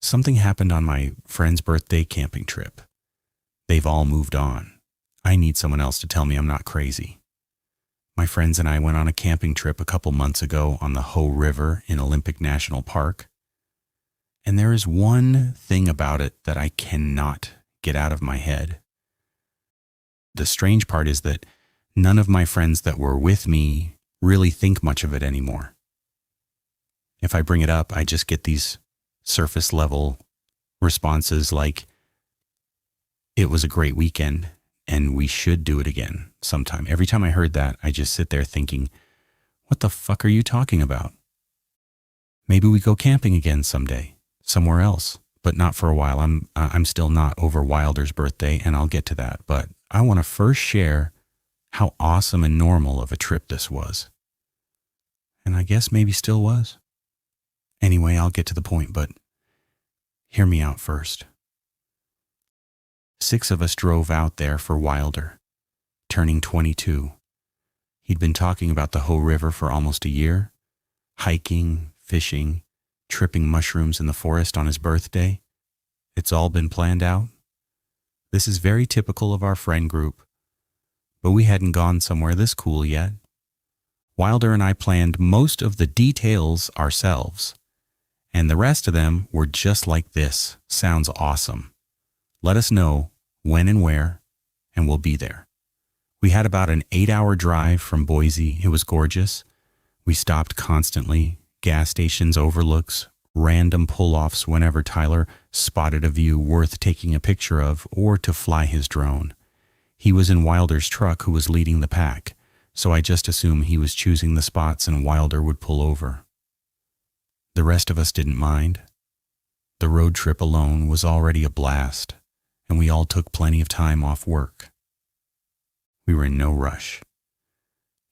Something happened on my friend's birthday camping trip. They've all moved on. I need someone else to tell me I'm not crazy. My friends and I went on a camping trip a couple months ago on the Hoh River in Olympic National Park. And there is one thing about it that I cannot get out of my head. The strange part is that none of my friends that were with me really think much of it anymore. If I bring it up, I just get these surface level responses like, it was a great weekend and we should do it again sometime. Every time I heard that, I just sit there thinking, what the fuck are you talking about? Maybe we go camping again someday, somewhere else, but not for a while. I'm still not over Wilder's birthday, and I'll get to that. But I want to first share how awesome and normal of a trip this was. And I guess maybe still was. Anyway, I'll get to the point, but hear me out first. 6 of us drove out there for Wilder, turning 22. He'd been talking about the Hoh River for almost a year, hiking, fishing, tripping mushrooms in the forest on his birthday. It's all been planned out. This is very typical of our friend group, but we hadn't gone somewhere this cool yet. Wilder and I planned most of the details ourselves, and the rest of them were just like this. Sounds awesome. Let us know when and where, and we'll be there. We had about an 8-hour drive from Boise. It was gorgeous. We stopped constantly, gas stations, overlooks, random pull-offs whenever Tyler spotted a view worth taking a picture of or to fly his drone. He was in Wilder's truck who was leading the pack, so I just assumed he was choosing the spots and Wilder would pull over. The rest of us didn't mind. The road trip alone was already a blast, and we all took plenty of time off work. We were in no rush.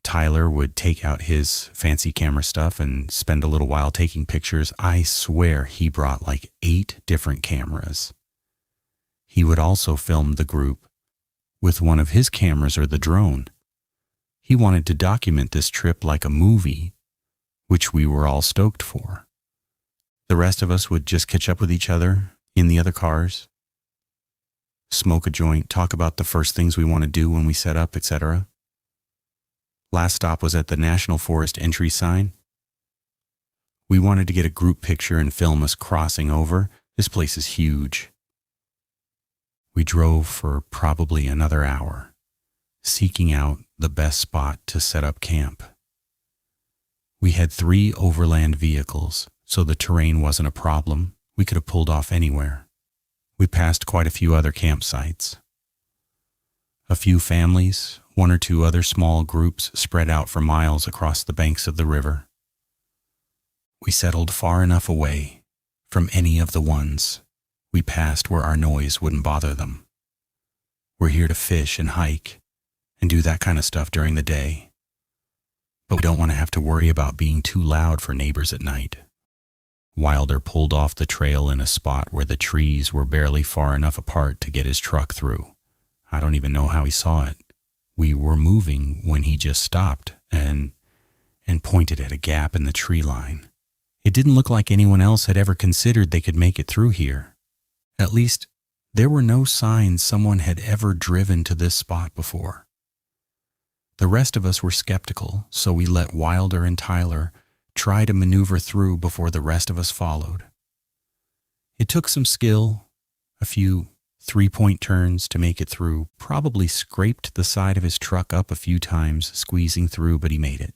Tyler would take out his fancy camera stuff and spend a little while taking pictures. I swear he brought like 8 different cameras. He would also film the group with one of his cameras or the drone. He wanted to document this trip like a movie, which we were all stoked for. The rest of us would just catch up with each other in the other cars, smoke a joint, talk about the first things we want to do when we set up, etc. Last stop was at the National Forest entry sign. We wanted to get a group picture and film us crossing over. This place is huge. We drove for probably another hour, seeking out the best spot to set up camp. We had 3 overland vehicles, so the terrain wasn't a problem. We could have pulled off anywhere. We passed quite a few other campsites. A few families, 1 or 2 other small groups spread out for miles across the banks of the river. We settled far enough away from any of the ones we passed where our noise wouldn't bother them. We're here to fish and hike and do that kind of stuff during the day, but we don't want to have to worry about being too loud for neighbors at night. Wilder pulled off the trail in a spot where the trees were barely far enough apart to get his truck through. I don't even know how he saw it. We were moving when he just stopped and pointed at a gap in the tree line. It didn't look like anyone else had ever considered they could make it through here. At least, there were no signs someone had ever driven to this spot before. The rest of us were skeptical, so we let Wilder and Tyler try to maneuver through before the rest of us followed. It took some skill, a few 3-point turns to make it through, probably scraped the side of his truck up a few times, squeezing through, but he made it.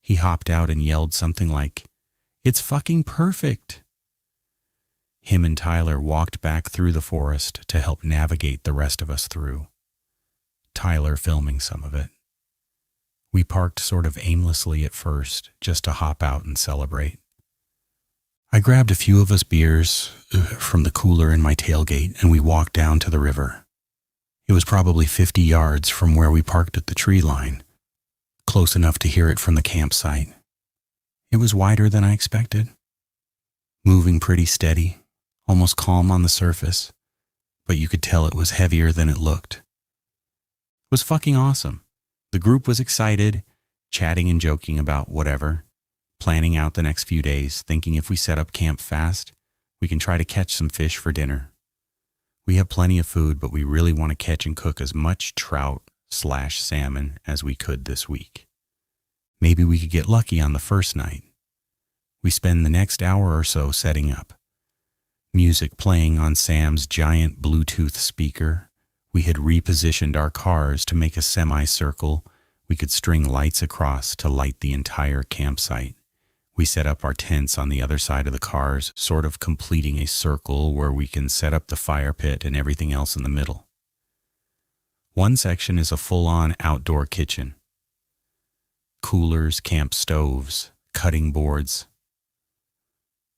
He hopped out and yelled something like, "It's fucking perfect!" Him and Tyler walked back through the forest to help navigate the rest of us through, Tyler filming some of it. We parked sort of aimlessly at first, just to hop out and celebrate. I grabbed a few of us beers from the cooler in my tailgate and we walked down to the river. It was probably 50 yards from where we parked at the tree line, close enough to hear it from the campsite. It was wider than I expected, moving pretty steady, almost calm on the surface, but you could tell it was heavier than it looked. It was fucking awesome. The group was excited, chatting and joking about whatever, planning out the next few days, thinking if we set up camp fast, We can try to catch some fish for dinner. We have plenty of food, but we really want to catch and cook as much trout/salmon as we could this week. Maybe we could get lucky on the first night. We spend the next hour or so setting up. Music playing on Sam's giant Bluetooth speaker. We had repositioned our cars to make a semicircle. We could string lights across to light the entire campsite. We set up our tents on the other side of the cars, sort of completing a circle where we can set up the fire pit and everything else in the middle. One section is a full-on outdoor kitchen. Coolers, camp stoves, cutting boards,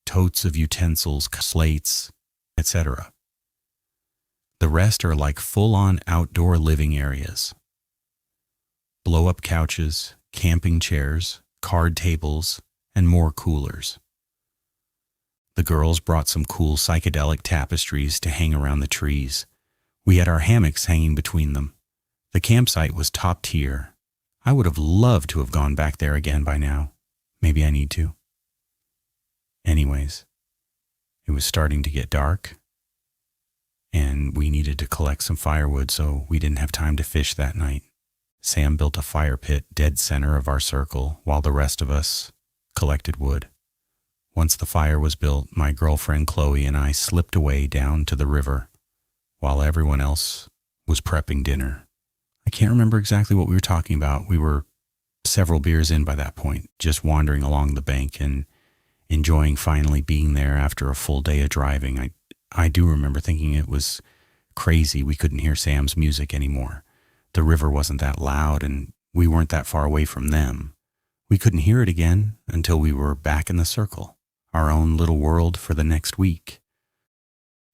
totes of utensils, slates, etc. The rest are like full-on outdoor living areas. Blow-up couches, camping chairs, card tables, and more coolers. The girls brought some cool psychedelic tapestries to hang around the trees. We had our hammocks hanging between them. The campsite was top tier. I would have loved to have gone back there again by now. Maybe I need to. Anyways, it was starting to get dark, and we needed to collect some firewood, so we didn't have time to fish that night. Sam built a fire pit dead center of our circle while the rest of us collected wood. Once the fire was built, my girlfriend Chloe and I slipped away down to the river while everyone else was prepping dinner. I can't remember exactly what we were talking about. We were several beers in by that point, just wandering along the bank and enjoying finally being there after a full day of driving. I do remember thinking it was crazy we couldn't hear Sam's music anymore. The river wasn't that loud and we weren't that far away from them. We couldn't hear it again until we were back in the circle, our own little world for the next week.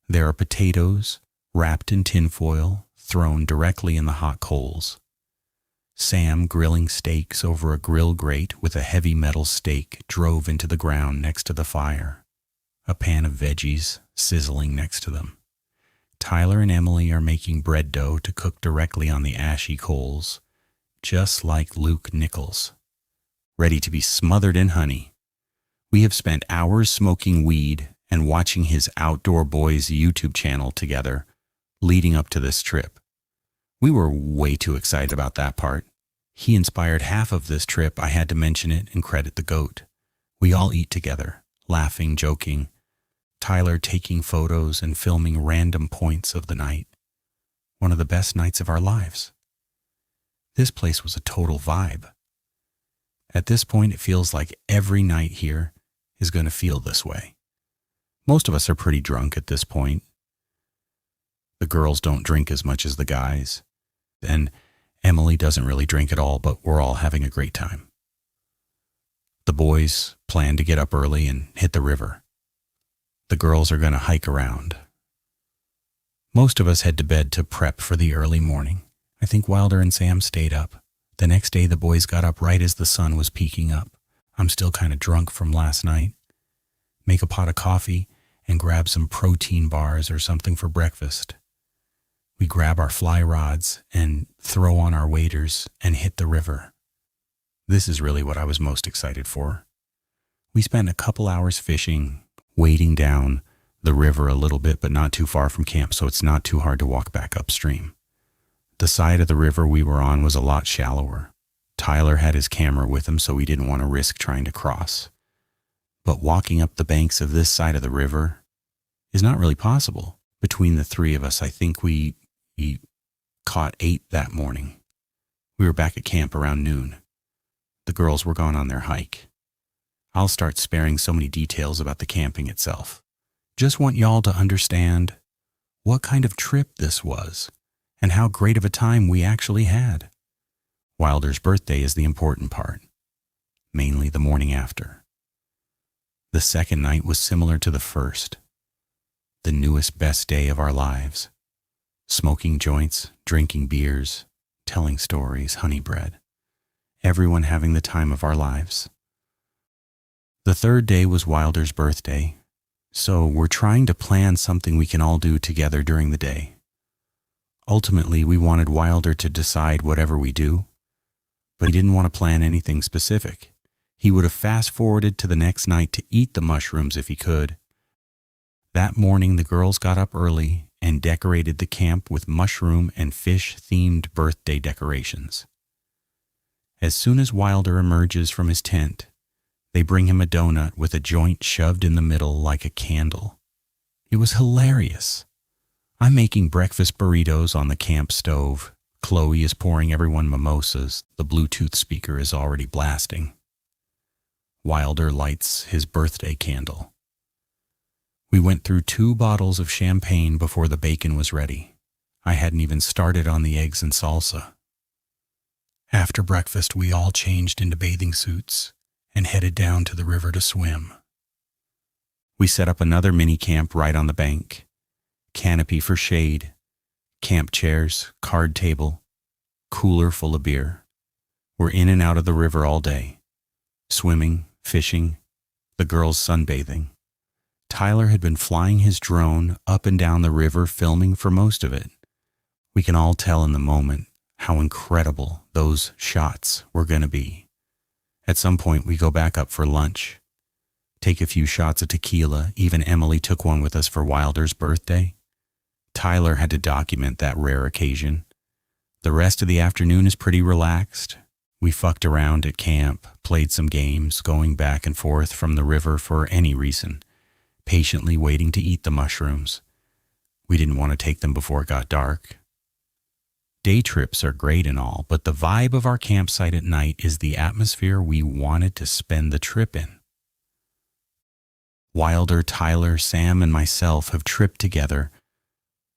There are potatoes wrapped in tinfoil, thrown directly in the hot coals. Sam grilling steaks over a grill grate with a heavy metal stake drove into the ground next to the fire. A pan of veggies sizzling next to them. Tyler and Emily are making bread dough to cook directly on the ashy coals, just like Luke Nichols, ready to be smothered in honey. We have spent hours smoking weed and watching his Outdoor Boys YouTube channel together leading up to this trip. We were way too excited about that part. He inspired half of this trip. I had to mention it and credit the goat. We all eat together, laughing, joking. Tyler taking photos and filming random points of the night. One of the best nights of our lives. This place was a total vibe. At this point, it feels like every night here is going to feel this way. Most of us are pretty drunk at this point. The girls don't drink as much as the guys. And Emily doesn't really drink at all, but we're all having a great time. The boys plan to get up early and hit the river. The girls are going to hike around. Most of us head to bed to prep for the early morning. I think Wilder and Sam stayed up. The next day, the boys got up right as the sun was peeking up. I'm still kind of drunk from last night. Make a pot of coffee and grab some protein bars or something for breakfast. We grab our fly rods and throw on our waders and hit the river. This is really what I was most excited for. We spent a couple hours fishing, wading down the river a little bit, but not too far from camp, so it's not too hard to walk back upstream. The side of the river we were on was a lot shallower. Tyler had his camera with him, so we didn't want to risk trying to cross. But walking up the banks of this side of the river is not really possible. Between the three of us, I think we caught 8 that morning. We were back at camp around noon. The girls were gone on their hike. I'll start sparing so many details about the camping itself. Just want y'all to understand what kind of trip this was and how great of a time we actually had. Wilder's birthday is the important part, mainly the morning after. The second night was similar to the first, the newest best day of our lives. Smoking joints, drinking beers, telling stories, honey bread. Everyone having the time of our lives. The third day was Wilder's birthday, so we're trying to plan something we can all do together during the day. Ultimately, we wanted Wilder to decide whatever we do, but he didn't want to plan anything specific. He would have fast-forwarded to the next night to eat the mushrooms if he could. That morning, the girls got up early and decorated the camp with mushroom and fish-themed birthday decorations. As soon as Wilder emerges from his tent, they bring him a donut with a joint shoved in the middle like a candle. It was hilarious. I'm making breakfast burritos on the camp stove. Chloe is pouring everyone mimosas. The Bluetooth speaker is already blasting. Wilder lights his birthday candle. We went through 2 bottles of champagne before the bacon was ready. I hadn't even started on the eggs and salsa. After breakfast, we all changed into bathing suits and headed down to the river to swim. We set up another mini camp right on the bank. Canopy for shade, camp chairs, card table, cooler full of beer. We're in and out of the river all day. Swimming, fishing, the girls sunbathing. Tyler had been flying his drone up and down the river filming for most of it. We can all tell in the moment how incredible those shots were going to be. At some point, we go back up for lunch, take a few shots of tequila. Even Emily took one with us for Wilder's birthday. Tyler had to document that rare occasion. The rest of the afternoon is pretty relaxed. We fucked around at camp, played some games, going back and forth from the river for any reason, patiently waiting to eat the mushrooms. We didn't want to take them before it got dark. Day trips are great and all, but the vibe of our campsite at night is the atmosphere we wanted to spend the trip in. Wilder, Tyler, Sam, and myself have tripped together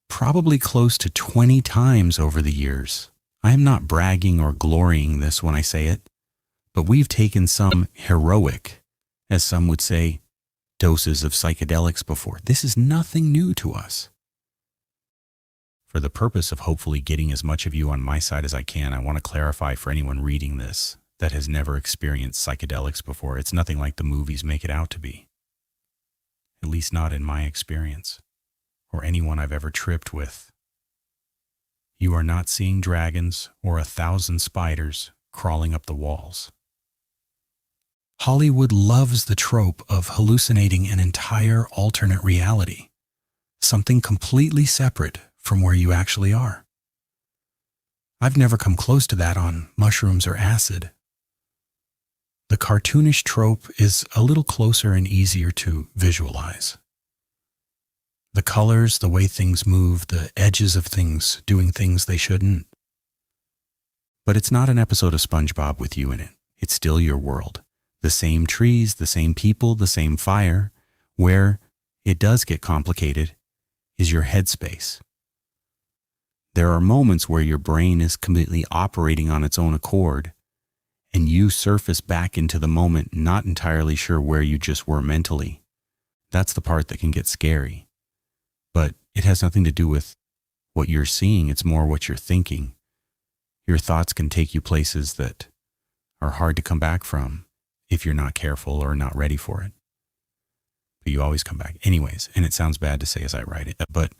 probably close to 20 times over the years. I am not bragging or glorying this when I say it, but we've taken some heroic, as some would say, doses of psychedelics before. This is nothing new to us. For the purpose of hopefully getting as much of you on my side as I can, I want to clarify for anyone reading this that has never experienced psychedelics before, it's nothing like the movies make it out to be. At least not in my experience, or anyone I've ever tripped with. You are not seeing dragons or 1,000 spiders crawling up the walls. Hollywood loves the trope of hallucinating an entire alternate reality, something completely separate from where you actually are. I've never come close to that on mushrooms or acid. The cartoonish trope is a little closer and easier to visualize. The colors, the way things move, the edges of things doing things they shouldn't. But it's not an episode of SpongeBob with you in it. It's still your world. The same trees, the same people, the same fire. Where it does get complicated is your headspace. There are moments where your brain is completely operating on its own accord, and you surface back into the moment, not entirely sure where you just were mentally. That's the part that can get scary. But it has nothing to do with what you're seeing, it's more what you're thinking. Your thoughts can take you places that are hard to come back from if you're not careful or not ready for it. But you always come back. Anyways, and it sounds bad to say as I write it, but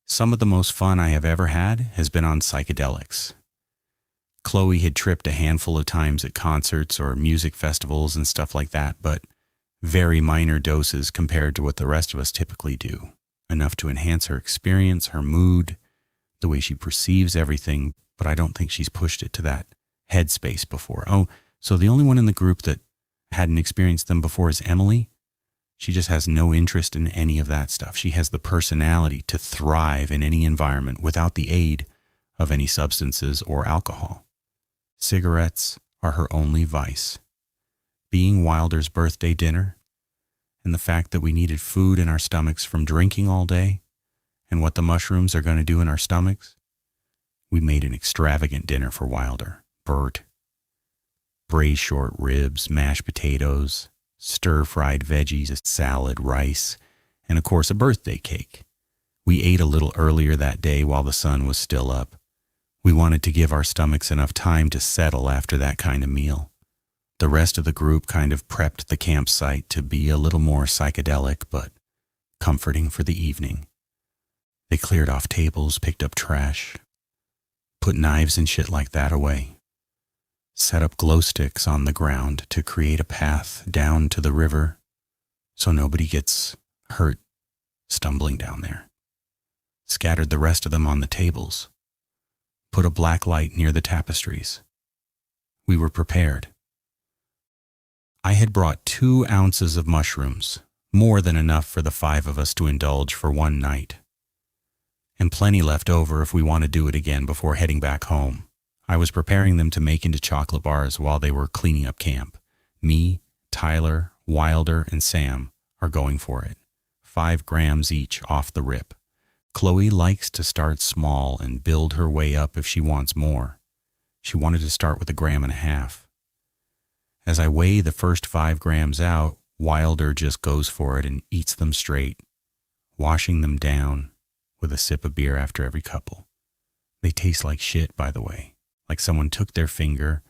some of the most fun I have ever had has been on psychedelics. Chloe had tripped a handful of times at concerts or music festivals and stuff like that, but very minor doses compared to what the rest of us typically do. Enough to enhance her experience, her mood, the way she perceives everything, but I don't think she's pushed it to that headspace before. Oh, so the only one in the group that hadn't experienced them before is Emily. She just has no interest in any of that stuff. She has the personality to thrive in any environment without the aid of any substances or alcohol. Cigarettes are her only vice. Being Wilder's birthday dinner, and the fact that we needed food in our stomachs from drinking all day, and what the mushrooms are going to do in our stomachs, we made an extravagant dinner for Wilder. Braised short ribs, mashed potatoes, stir-fried veggies, a salad, rice, and of course a birthday cake. We ate a little earlier that day while the sun was still up. We wanted to give our stomachs enough time to settle after that kind of meal. The rest of the group kind of prepped the campsite to be a little more psychedelic, but comforting for the evening. They cleared off tables, picked up trash, put knives and shit like that away, set up glow sticks on the ground to create a path down to the river so nobody gets hurt stumbling down there. Scattered the rest of them on the tables. Put a black light near the tapestries. We were prepared. I had brought 2 ounces of mushrooms, more than enough for the 5 of us to indulge for one night. And plenty left over if we want to do it again before heading back home. I was preparing them to make into chocolate bars while they were cleaning up camp. Me, Tyler, Wilder, and Sam are going for it. 5 grams each off the rip. Chloe likes to start small and build her way up if she wants more. She wanted to start with 1.5 grams. As I weigh the first 5 grams out, Wilder just goes for it and eats them straight, washing them down with a sip of beer after every couple. They taste like shit, by the way, like someone took their finger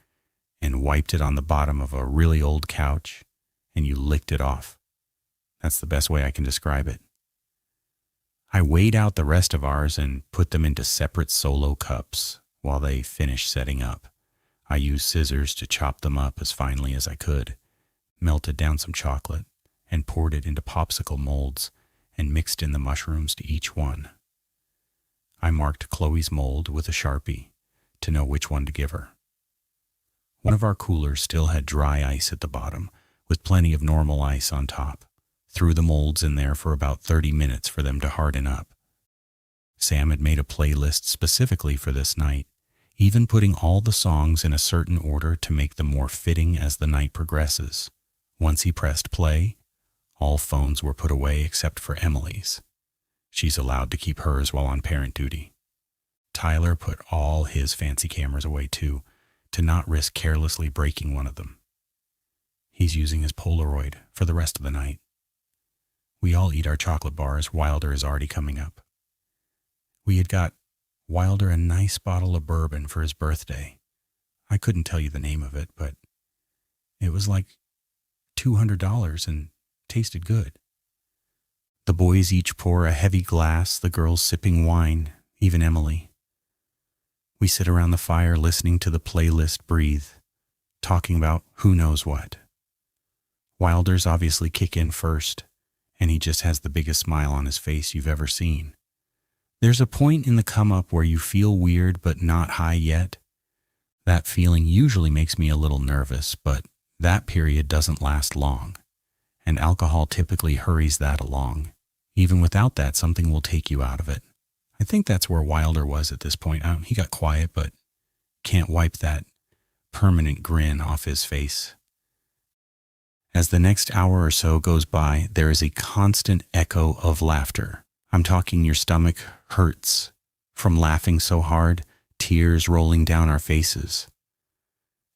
and wiped it on the bottom of a really old couch and you licked it off. That's the best way I can describe it. I weighed out the rest of ours and put them into separate solo cups while they finished setting up. I used scissors to chop them up as finely as I could, melted down some chocolate, and poured it into popsicle molds and mixed in the mushrooms to each one. I marked Chloe's mold with a Sharpie to know which one to give her. One of our coolers still had dry ice at the bottom, with plenty of normal ice on top. Threw the molds in there for about 30 minutes for them to harden up. Sam had made a playlist specifically for this night, even putting all the songs in a certain order to make them more fitting as the night progresses. Once he pressed play, all phones were put away except for Emily's. She's allowed to keep hers while on parent duty. Tyler put all his fancy cameras away too, to not risk carelessly breaking one of them. He's using his Polaroid for the rest of the night. We all eat our chocolate bars. Wilder is already coming up. We had got Wilder a nice bottle of bourbon for his birthday. I couldn't tell you the name of it, but it was like $200 and tasted good. The boys each pour a heavy glass, the girls sipping wine, even Emily. We sit around the fire listening to the playlist breathe, talking about who knows what. Wilder's obviously kick in first, and he just has the biggest smile on his face you've ever seen. There's a point in the come-up where you feel weird but not high yet. That feeling usually makes me a little nervous, but that period doesn't last long, and alcohol typically hurries that along. Even without that, something will take you out of it. I think that's where Wilder was at this point. He got quiet, but can't wipe that permanent grin off his face. As the next hour or so goes by, there is a constant echo of laughter. I'm talking your stomach hurts from laughing so hard, tears rolling down our faces.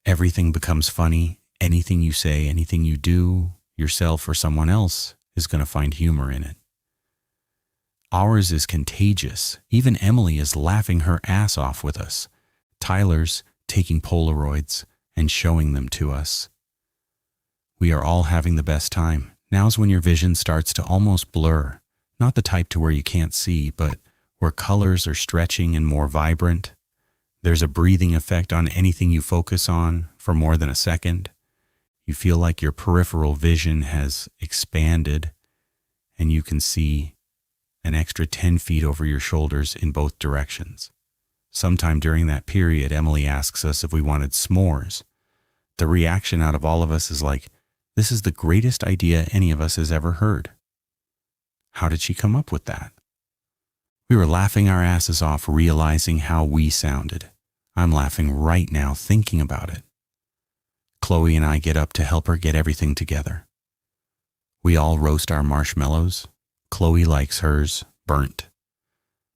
Everything becomes funny. Anything you say, anything you do, yourself or someone else, is going to find humor in it. Ours is contagious. Even Emily is laughing her ass off with us. Tyler's taking Polaroids and showing them to us. We are all having the best time. Now's when your vision starts to almost blur. Not the type to where you can't see, but where colors are stretching and more vibrant. There's a breathing effect on anything you focus on for more than a second. You feel like your peripheral vision has expanded and you can see an extra 10 feet over your shoulders in both directions. Sometime during that period, Emily asks us if we wanted s'mores. The reaction out of all of us is like, this is the greatest idea any of us has ever heard. How did she come up with that? We were laughing our asses off, realizing how we sounded. I'm laughing right now thinking about it. Chloe and I get up to help her get everything together. We all roast our marshmallows. Chloe likes hers burnt,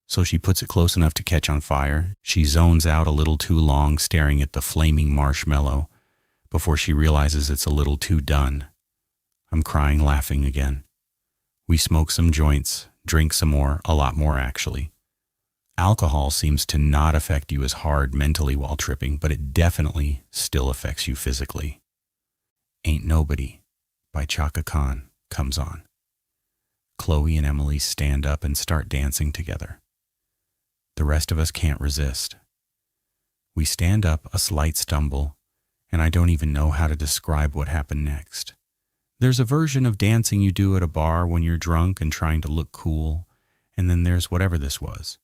so she puts it close enough to catch on fire. She zones out a little too long staring at the flaming marshmallow before she realizes it's a little too done. I'm crying laughing again. We smoke some joints, drink some more, a lot more actually. Alcohol seems to not affect you as hard mentally while tripping, but it definitely still affects you physically. Ain't Nobody by Chaka Khan comes on. Chloe and Emily stand up and start dancing together. The rest of us can't resist. We stand up, a slight stumble, and I don't even know how to describe what happened next. There's a version of dancing you do at a bar when you're drunk and trying to look cool, and then there's whatever this was.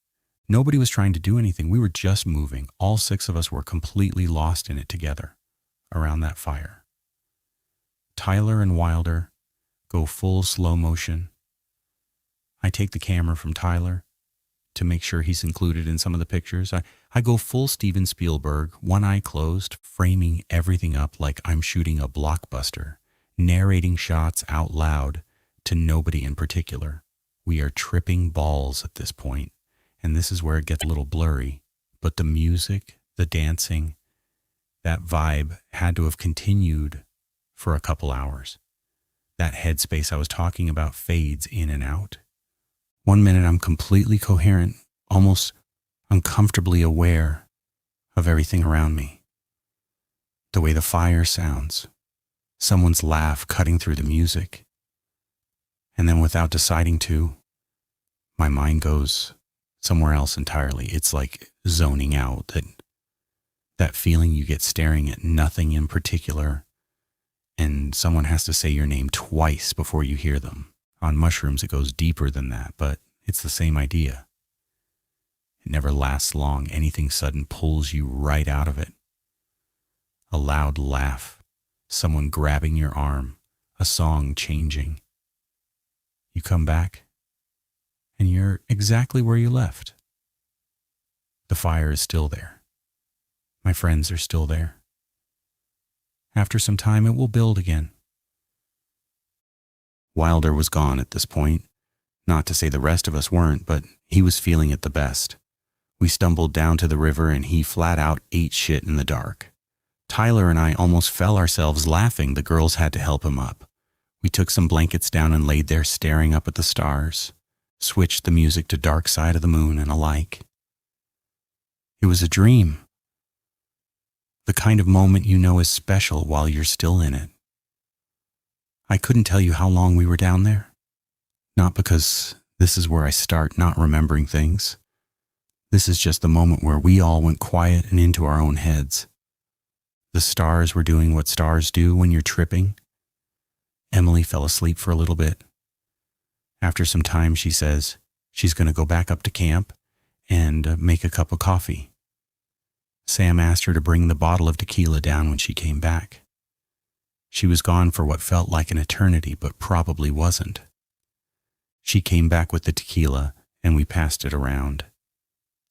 Nobody was trying to do anything. We were just moving. All 6 of us were completely lost in it together around that fire. Tyler and Wilder go full slow motion. I take the camera from Tyler to make sure he's included in some of the pictures. I go full Steven Spielberg, one eye closed, framing everything up like I'm shooting a blockbuster, narrating shots out loud to nobody in particular. We are tripping balls at this point, and this is where it gets a little blurry. But the music, the dancing, that vibe had to have continued for a couple hours. That headspace I was talking about fades in and out. One minute I'm completely coherent, almost uncomfortably aware of everything around me. The way the fire sounds, someone's laugh cutting through the music. And then without deciding to, my mind goes somewhere else entirely. It's like zoning out, that feeling you get staring at nothing in particular, and someone has to say your name twice before you hear them. On mushrooms, it goes deeper than that, but it's the same idea. It never lasts long. Anything sudden pulls you right out of it. A loud laugh, someone grabbing your arm, a song changing. You come back, and you're exactly where you left. The fire is still there. My friends are still there. After some time, it will build again. Wilder was gone at this point. Not to say the rest of us weren't, but he was feeling it the best. We stumbled down to the river and he flat out ate shit in the dark. Tyler and I almost fell ourselves laughing. The girls had to help him up. We took some blankets down and laid there staring up at the stars, switched the music to Dark Side of the Moon and alike. It was a dream. The kind of moment you know is special while you're still in it. I couldn't tell you how long we were down there. Not because this is where I start not remembering things. This is just the moment where we all went quiet and into our own heads. The stars were doing what stars do when you're tripping. Emily fell asleep for a little bit. After some time, she says she's going to go back up to camp and make a cup of coffee. Sam asked her to bring the bottle of tequila down when she came back. She was gone for what felt like an eternity, but probably wasn't. She came back with the tequila, and we passed it around.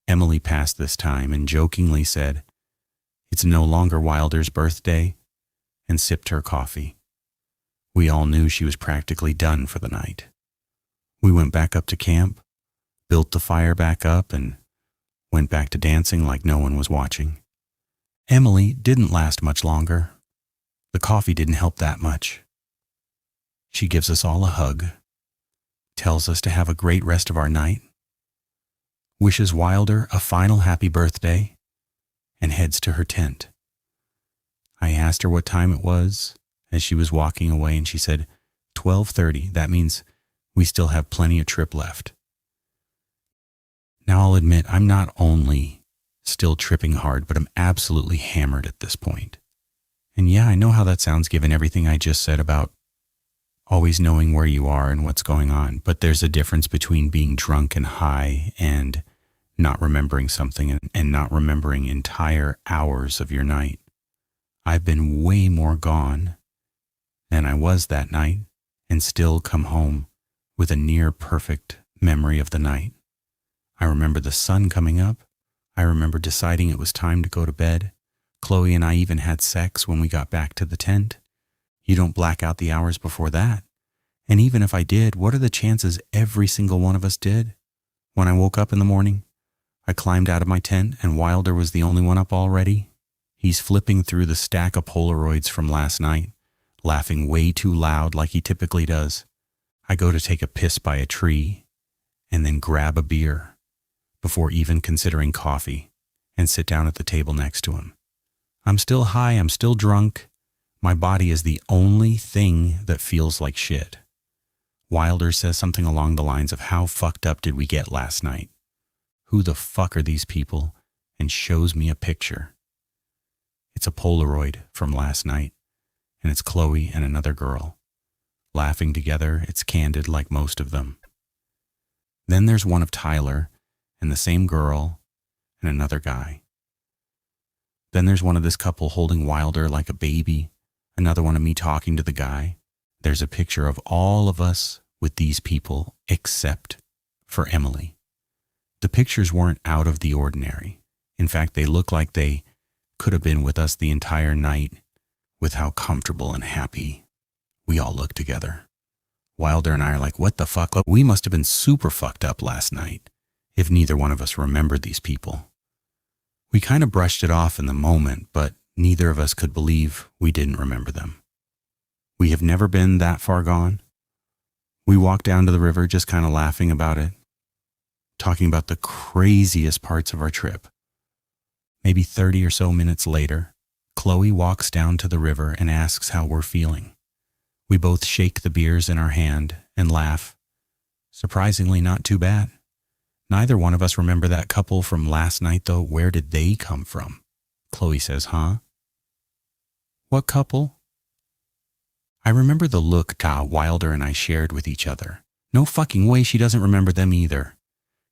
Emily passed this time and jokingly said, "It's no longer Wilder's birthday," and sipped her coffee. We all knew she was practically done for the night. We went back up to camp, built the fire back up, and went back to dancing like no one was watching. Emily didn't last much longer. The coffee didn't help that much. She gives us all a hug, tells us to have a great rest of our night, wishes Wilder a final happy birthday, and heads to her tent. I asked her what time it was as she was walking away, and she said, 12:30. That means we still have plenty of trip left. Now I'll admit, I'm not only still tripping hard, but I'm absolutely hammered at this point. And yeah, I know how that sounds given everything I just said about always knowing where you are and what's going on. But there's a difference between being drunk and high and not remembering something and not remembering entire hours of your night. I've been way more gone than I was that night and still come home with a near perfect memory of the night. I remember the sun coming up. I remember deciding it was time to go to bed. Chloe and I even had sex when we got back to the tent. You don't black out the hours before that. And even if I did, what are the chances every single one of us did? When I woke up in the morning, I climbed out of my tent and Wilder was the only one up already. He's flipping through the stack of Polaroids from last night, laughing way too loud like he typically does. I go to take a piss by a tree and then grab a beer before even considering coffee and sit down at the table next to him. I'm still high, I'm still drunk. My body is the only thing that feels like shit. Wilder says something along the lines of, "How fucked up did we get last night? Who the fuck are these people?" and shows me a picture. It's a Polaroid from last night, and it's Chloe and another girl. laughing together. It's candid like most of them. Then there's one of Tyler and the same girl and another guy. Then there's one of this couple holding Wilder like a baby, another one of me talking to the guy. There's a picture of all of us with these people except for Emily. The pictures weren't out of the ordinary. In fact, they look like they could have been with us the entire night with how comfortable and happy we all look together. Wilder and I are like, what the fuck? We must have been super fucked up last night if neither one of us remembered these people. We kind of brushed it off in the moment, but neither of us could believe we didn't remember them. We have never been that far gone. We walked down to the river just kind of laughing about it, talking about the craziest parts of our trip. Maybe 30 or so minutes later, Chloe walks down to the river and asks how we're feeling. We both shake the beers in our hand and laugh. Surprisingly, not too bad. Neither one of us remember that couple from last night, though. Where did they come from? Chloe says, huh? What couple? I remember the look Wilder and I shared with each other. No fucking way she doesn't remember them either.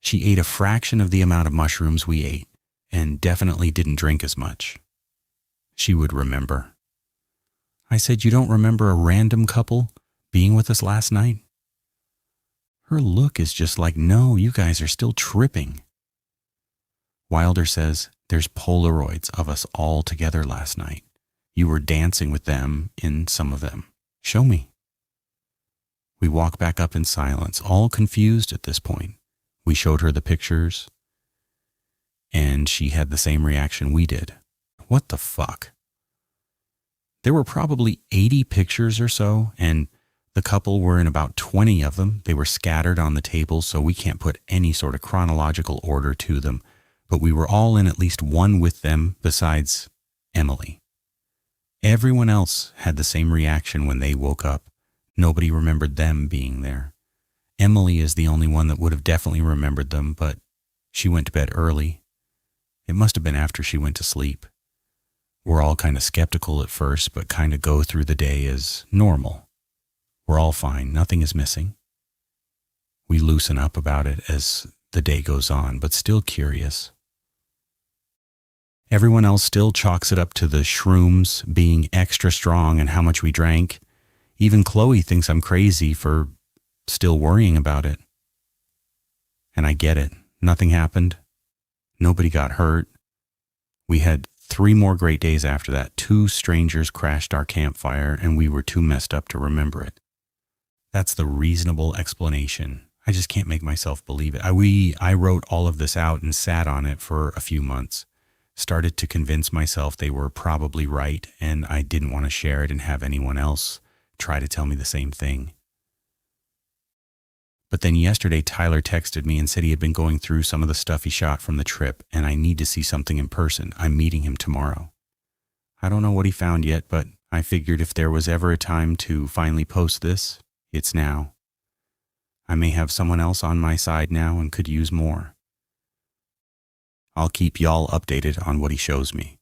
She ate a fraction of the amount of mushrooms we ate and definitely didn't drink as much. She would remember. I said, you don't remember a random couple being with us last night? Her look is just like, no, you guys are still tripping. Wilder says, there's Polaroids of us all together last night. You were dancing with them in some of them. Show me. We walk back up in silence, all confused at this point. We showed her the pictures, and she had the same reaction we did. What the fuck? There were probably 80 pictures or so, and the couple were in about 20 of them. They were scattered on the table, so we can't put any sort of chronological order to them, but we were all in at least one with them besides Emily. Everyone else had the same reaction when they woke up. Nobody remembered them being there. Emily is the only one that would have definitely remembered them, but she went to bed early. It must have been after she went to sleep. We're all kind of skeptical at first, but kind of go through the day as normal. We're all fine. Nothing is missing. We loosen up about it as the day goes on, but still curious. Everyone else still chalks it up to the shrooms being extra strong and how much we drank. Even Chloe thinks I'm crazy for still worrying about it. And I get it. Nothing happened. Nobody got hurt. We had 3 more great days after that. 2 strangers crashed our campfire, and we were too messed up to remember it. That's the reasonable explanation. I just can't make myself believe it. I wrote all of this out and sat on it for a few months. Started to convince myself they were probably right, and I didn't want to share it and have anyone else try to tell me the same thing. But then yesterday, Tyler texted me and said he had been going through some of the stuff he shot from the trip, and I need to see something in person. I'm meeting him tomorrow. I don't know what he found yet, but I figured if there was ever a time to finally post this, it's now. I may have someone else on my side now and could use more. I'll keep y'all updated on what he shows me.